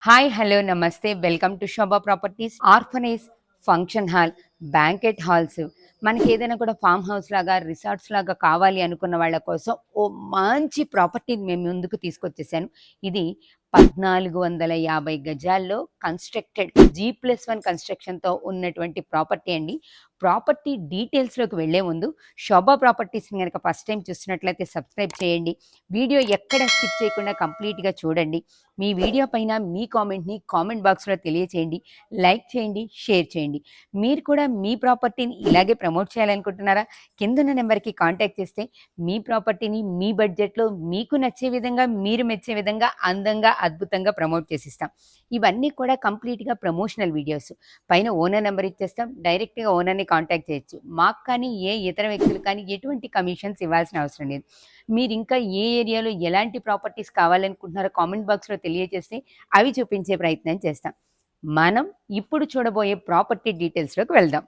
Hi hello నమస్తే welcome to Shobha properties. Orphanage, function hall, banquet halls, మనకి ఏదైనా కూడా ఫామ్ హౌస్ లాగా రిసార్ట్స్ లాగా కావాలి అనుకున్న వాళ్ళ కోసం ఓ మంచి ప్రాపర్టీని మేము ముందుకు తీసుకొచ్చేసాను. ఇది 1450 గజాల్లో కన్స్ట్రక్టెడ్ G+1 కన్స్ట్రక్షన్తో ఉన్నటువంటి ప్రాపర్టీ అండి. ప్రాపర్టీ డీటెయిల్స్లోకి వెళ్లే ముందు శోభా ప్రాపర్టీస్ని కనుక ఫస్ట్ టైం చూస్తున్నట్లయితే సబ్స్క్రైబ్ చేయండి. వీడియో ఎక్కడ స్కిప్ చేయకుండా కంప్లీట్గా చూడండి. మీ వీడియో పైన మీ కామెంట్ని కామెంట్ బాక్స్లో తెలియచేయండి. లైక్ చేయండి, షేర్ చేయండి. మీరు కూడా మీ ప్రాపర్టీని ఇలాగే ప్రమోట్ చేయాలనుకుంటున్నారా? కిందున్న నెంబర్కి కాంటాక్ట్ చేస్తే మీ ప్రాపర్టీని మీ బడ్జెట్లో మీకు నచ్చే విధంగా, మీరు మెచ్చే విధంగా అందంగా అద్భుతంగా ప్రమోట్ చేసిస్తాం. ఇవన్నీ కూడా కంప్లీట్గా ప్రమోషనల్ వీడియోస్. పైన ఓనర్ నెంబర్ ఇచ్చేస్తాం, డైరెక్ట్గా ఓనర్ని కాంటాక్ట్ చేయొచ్చు. మాకు కానీ ఏ ఇతర వ్యక్తులు కానీ ఎటువంటి కమిషన్స్ ఇవ్వాల్సిన అవసరం లేదు. మీరు ఇంకా ఏ ఏరియాలో ఎలాంటి ప్రాపర్టీస్ కావాలనుకుంటున్నారో కామెంట్ బాక్స్లో తెలియజేస్తే అవి చూపించే ప్రయత్నం చేస్తాం. మనం ఇప్పుడు చూడబోయే ప్రాపర్టీ డీటెయిల్స్లోకి వెళ్దాం.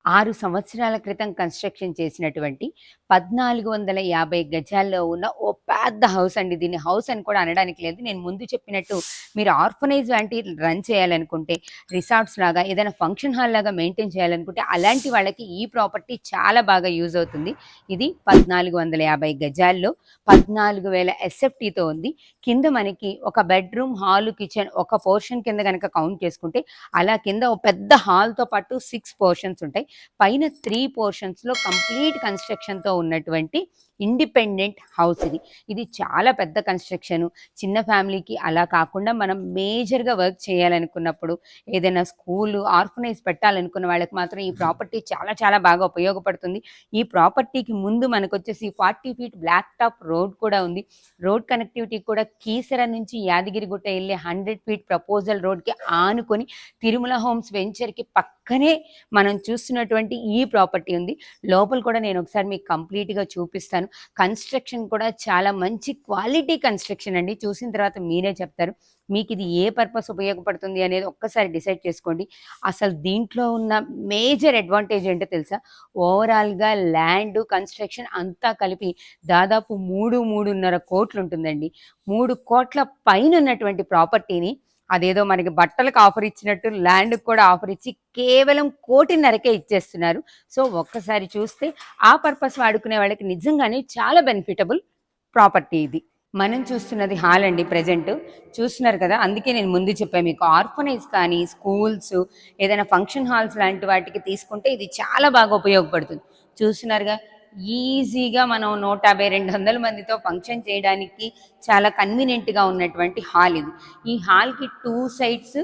6 సంవత్సరాల క్రితం కన్స్ట్రక్షన్ చేసినటువంటి 1450 గజాల్లో ఉన్న ఓ పెద్ద హౌస్ అండి. దీన్ని హౌస్ అని కూడా అనడానికి లేదు. నేను ముందు చెప్పినట్టు మీరు ఆర్ఫనైజ్ లాంటి రన్ చేయాలనుకుంటే, రిసార్ట్స్ లాగా ఏదైనా ఫంక్షన్ హాల్ లాగా మెయింటైన్ చేయాలనుకుంటే అలాంటి వాళ్ళకి ఈ ప్రాపర్టీ చాలా బాగా యూజ్ అవుతుంది. ఇది 1450 గజాల్లో 14,000 ఎస్ఎఫ్టీతో ఉంది. కింద మనకి ఒక బెడ్రూమ్, హాలు, కిచెన్ ఒక పోర్షన్ కింద కనుక కౌంట్ చేసుకుంటే అలా కింద ఒక పెద్ద హాల్తో పాటు 6 పోర్షన్స్ ఉంటాయి. పైన 3 పోర్షన్స్లో కంప్లీట్ కన్స్ట్రక్షన్తో ఉన్నటువంటి ఇండిపెండెంట్ హౌస్ ఇది. ఇది చాలా పెద్ద కన్స్ట్రక్షను. చిన్న ఫ్యామిలీకి అలా కాకుండా మనం మేజర్గా వర్క్ చేయాలనుకున్నప్పుడు, ఏదైనా స్కూలు, ఆర్ఫనైజ్ పెట్టాలనుకున్న వాళ్ళకి మాత్రం ఈ ప్రాపర్టీ చాలా చాలా బాగా ఉపయోగపడుతుంది. ఈ ప్రాపర్టీకి ముందు మనకు వచ్చేసి 40 ఫీట్ బ్లాక్ టాప్ రోడ్ కూడా ఉంది. రోడ్ కనెక్టివిటీ కూడా కీసర నుంచి యాదగిరిగుట్ట వెళ్ళే 100 ఫీట్ ప్రపోజల్ రోడ్కి ఆనుకొని తిరుమల హోమ్స్ వెంచర్కి పక్కనే మనం చూస్తున్నటువంటి ఈ ప్రాపర్టీ ఉంది. లోపల కూడా నేను ఒకసారి మీకు కంప్లీట్గా చూపిస్తాను. కన్స్ట్రక్షన్ కూడా చాలా మంచి క్వాలిటీ కన్స్ట్రక్షన్ అండి. చూసిన తర్వాత మీరే చెప్తారు మీకు ఇది ఏ పర్పస్ ఉపయోగపడుతుంది అనేది ఒక్కసారి డిసైడ్ చేసుకోండి. అసలు దీంట్లో ఉన్న మేజర్ అడ్వాంటేజ్ ఏంటో తెలుసా? ఓవరాల్గా ల్యాండ్, కన్స్ట్రక్షన్ అంతా కలిపి దాదాపు 3.5 కోట్లు ఉంటుందండి. 3 కోట్ల పైన ఉన్నటువంటి ప్రాపర్టీని అదేదో మనకి బట్టలకు ఆఫర్ ఇచ్చినట్టు ల్యాండ్కి కూడా ఆఫర్ ఇచ్చి కేవలం 1.5 కోటికే ఇచ్చేస్తున్నారు. సో ఒక్కసారి చూస్తే ఆ పర్పస్ వాడుకునే వాళ్ళకి నిజంగానే చాలా బెనిఫిటబుల్ ప్రాపర్టీ ఇది. మనం చూస్తున్నది హాల్ అండి. ప్రజెంట్ చూస్తున్నారు కదా, అందుకే నేను ముందు చెప్పాను మీకు ఆర్ఫనైజ్ కానీ స్కూల్స్, ఏదైనా ఫంక్షన్ హాల్స్ లాంటి వాటికి తీసుకుంటే ఇది చాలా బాగా ఉపయోగపడుతుంది. చూస్తున్నారుగా, ఈజీగా మనం 150-200 మందితో ఫంక్షన్ చేయడానికి చాలా కన్వీనియంట్గా ఉన్నటువంటి హాల్ ఇది. ఈ హాల్కి 2 sides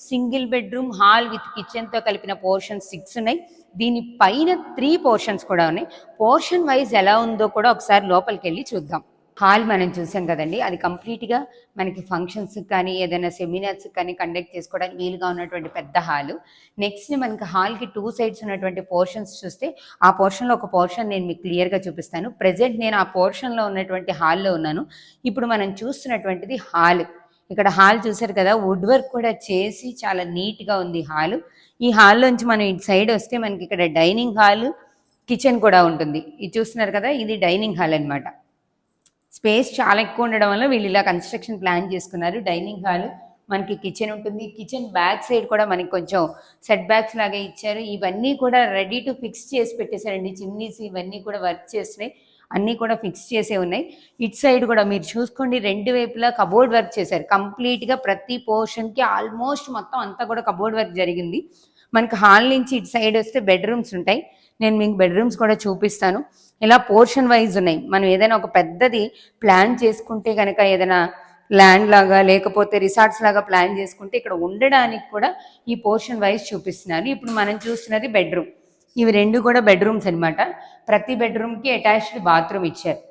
single bedroom, hall with కిచెన్తో కలిపిన పోర్షన్స్ 6 ఉన్నాయి. దీని పైన 3 పోర్షన్స్ కూడా ఉన్నాయి. పోర్షన్ వైజ్ ఎలా ఉందో కూడా ఒకసారి లోపలికి వెళ్ళి చూద్దాం. హాల్ మనం చూసాం కదండి, అది కంప్లీట్గా మనకి ఫంక్షన్స్ కానీ ఏదైనా సెమినార్స్ కానీ కండక్ట్ చేసుకోవడానికి వీలుగా ఉన్నటువంటి పెద్ద హాలు. నెక్స్ట్ మనకి హాల్కి 2 సైడ్స్ ఉన్నటువంటి పోర్షన్స్ చూస్తే ఆ పోర్షన్లో ఒక పోర్షన్ నేను మీకు క్లియర్గా చూపిస్తాను. ప్రజెంట్ నేను ఆ పోర్షన్లో ఉన్నటువంటి హాల్లో ఉన్నాను. ఇప్పుడు మనం చూస్తున్నటువంటిది హాల్. ఇక్కడ హాల్ చూసారు కదా, వుడ్ వర్క్ కూడా చేసి చాలా నీట్గా ఉంది హాలు. ఈ హాల్లోంచి మనం ఇటు సైడ్ వస్తే మనకి ఇక్కడ డైనింగ్ హాల్, కిచెన్ కూడా ఉంటుంది. ఇది చూస్తున్నారు కదా, ఇది డైనింగ్ హాల్ అనమాట. స్పేస్ చాలా ఎక్కువ ఉండడం వల్ల వీళ్ళు ఇలా కన్స్ట్రక్షన్ ప్లాన్ చేసుకున్నారు. డైనింగ్ హాల్, మనకి కిచెన్ ఉంటుంది. కిచెన్ బ్యాక్ సైడ్ కూడా మనకి కొంచెం సెట్ బ్యాక్స్ లాగా ఇచ్చారు. ఇవన్నీ కూడా రెడీ టు ఫిక్స్ చేసి పెట్టేశారండి. చిమ్నీస్ ఇవన్నీ కూడా వర్క్ చేస్తున్నాయి, అన్నీ కూడా ఫిక్స్ చేసే ఉన్నాయి. ఇటు సైడ్ కూడా మీరు చూసుకోండి, 2 వైపులా కబోర్డ్ వర్క్ చేశారు. కంప్లీట్గా ప్రతి పోర్షన్కి ఆల్మోస్ట్ మొత్తం అంతా కూడా కబోర్డ్ వర్క్ జరిగింది. మనకి హాల్ నుంచి ఇటు సైడ్ వస్తే బెడ్రూమ్స్ ఉంటాయి. నేను మీకు బెడ్రూమ్స్ కూడా చూపిస్తాను. ఇలా పోర్షన్ వైజ్ ఉన్నాయి. మనం ఏదైనా ఒక పెద్దది ప్లాన్ చేసుకుంటే కనుక, ఏదైనా ల్యాండ్ లాగా లేకపోతే రిసార్ట్స్ లాగా ప్లాన్ చేసుకుంటే ఇక్కడ ఉండడానికి కూడా ఈ పోర్షన్ వైజ్ చూపిస్తున్నారు. ఇప్పుడు మనం చూస్తున్నది బెడ్రూమ్. ఇవి 2 కూడా బెడ్రూమ్స్ అనమాట. ప్రతి బెడ్రూమ్కి అటాచ్డ్ బాత్రూమ్ ఇచ్చారు.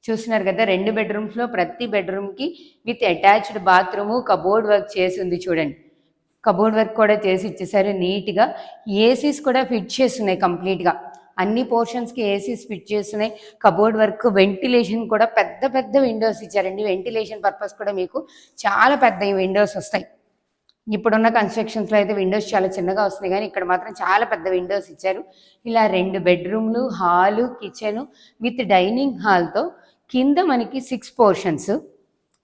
చూస్తున్నారు కదా, 2 బెడ్రూమ్స్లో ప్రతి బెడ్రూమ్కి with attached bathroom, cupboard work చేసి ఉంది చూడండి. కబోర్డ్ వర్క్ కూడా చేసి ఇచ్చేసారు నీట్గా. ఏసీస్ కూడా ఫిట్ చేస్తున్నాయి కంప్లీట్గా. అన్ని పోర్షన్స్కి ఏసీస్ ఫిట్ చేస్తున్నాయి. కబోర్డ్ వర్క్, వెంటిలేషన్ కూడా పెద్ద పెద్ద విండోస్ ఇచ్చారండి. వెంటిలేషన్ పర్పస్ కూడా మీకు చాలా పెద్ద విండోస్ వస్తాయి. ఇప్పుడున్న కన్స్ట్రక్షన్స్లో అయితే విండోస్ చాలా చిన్నగా వస్తున్నాయి, కానీ ఇక్కడ మాత్రం చాలా పెద్ద విండోస్ ఇచ్చారు. ఇలా 2 బెడ్రూమ్లు, హాలు, కిచెను విత్ డైనింగ్ హాల్తో కింద మనకి 6 పోర్షన్స్,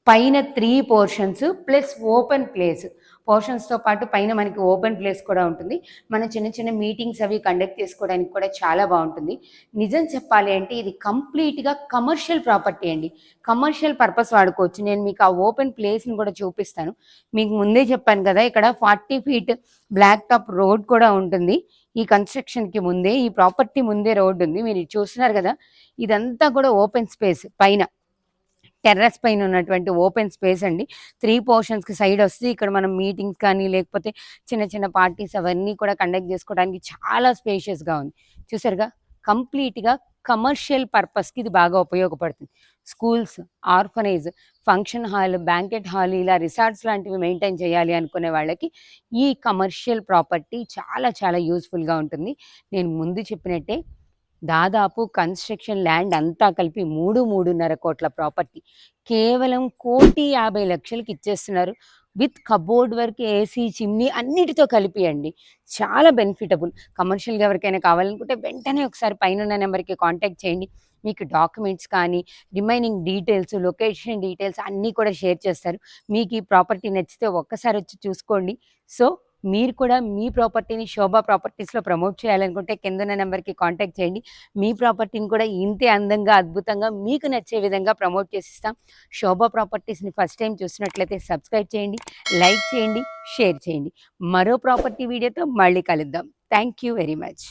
పైన 3 పోర్షన్స్ ప్లస్ ఓపెన్ ప్లేస్. పోర్షన్స్తో పాటు పైన మనకి ఓపెన్ ప్లేస్ కూడా ఉంటుంది. మనం చిన్న చిన్న మీటింగ్స్ అవి కండక్ట్ చేసుకోవడానికి కూడా చాలా బాగుంటుంది. నిజం చెప్పాలి అంటే ఇది కంప్లీట్గా కమర్షియల్ ప్రాపర్టీ అండి. కమర్షియల్ పర్పస్ వాడుకోవచ్చు. నేను మీకు ఆ ఓపెన్ ప్లేస్ని కూడా చూపిస్తాను. మీకు ముందే చెప్పాను కదా, ఇక్కడ 40 ఫీట్ బ్లాక్ టాప్ రోడ్ కూడా ఉంటుంది. ఈ కన్స్ట్రక్షన్కి ముందే, ఈ ప్రాపర్టీ ముందే రోడ్డు ఉంది. మీరు చూస్తున్నారు కదా, ఇదంతా కూడా ఓపెన్ స్పేస్. పైన టెర్రస్ పైన ఉన్నటువంటి ఓపెన్ స్పేస్ అండి. 3 పోర్షన్స్కి సైడ్ వస్తే ఇక్కడ మనం మీటింగ్స్ కానీ లేకపోతే చిన్న చిన్న పార్టీస్ అవన్నీ కూడా కండక్ట్ చేసుకోవడానికి చాలా స్పేషియస్గా ఉంది. చూసారుగా, కంప్లీట్గా కమర్షియల్ పర్పస్కి ఇది బాగా ఉపయోగపడుతుంది. Schools, orphanage, function hall, banquet hall, ఇలా రిసార్ట్స్ లాంటివి మెయింటైన్ చేయాలి అనుకునే వాళ్ళకి ఈ కమర్షియల్ ప్రాపర్టీ చాలా చాలా యూస్ఫుల్గా ఉంటుంది. నేను ముందు చెప్పినట్టే దాదాపు కన్స్ట్రక్షన్ ల్యాండ్ అంతా కలిపి 3.5 కోట్ల ప్రాపర్టీ కేవలం 1,50,00,000కి ఇచ్చేస్తున్నారు. With cupboard work, AC, chimney అన్నిటితో కలిపి అండి. చాలా బెనిఫిటబుల్. కమర్షియల్గా ఎవరికైనా కావాలనుకుంటే వెంటనే ఒకసారి పైన నెంబర్కి కాంటాక్ట్ చేయండి. మీకు డాక్యుమెంట్స్ కానీ రిమైనింగ్ డీటెయిల్స్, లొకేషన్ డీటెయిల్స్ అన్నీ కూడా షేర్ చేస్తారు. మీకు ఈ ప్రాపర్టీ నచ్చితే ఒక్కసారి వచ్చి చూసుకోండి. సో మీరు కూడా మీ ప్రాపర్టీని శోభా ప్రాపర్టీస్లో ప్రమోట్ చేయాలనుకుంటే కిందన్న నెంబర్కి కాంటాక్ట్ చేయండి. మీ ప్రాపర్టీని కూడా ఇంతే అందంగా, అద్భుతంగా మీకు నచ్చే విధంగా ప్రమోట్ చేసిస్తాం. శోభా ప్రాపర్టీస్ని ఫస్ట్ టైం చూసినట్లయితే సబ్స్క్రైబ్ చేయండి, లైక్ చేయండి, షేర్ చేయండి. మరో ప్రాపర్టీ వీడియోతో మళ్ళీ కలుద్దాం. Thank you very much.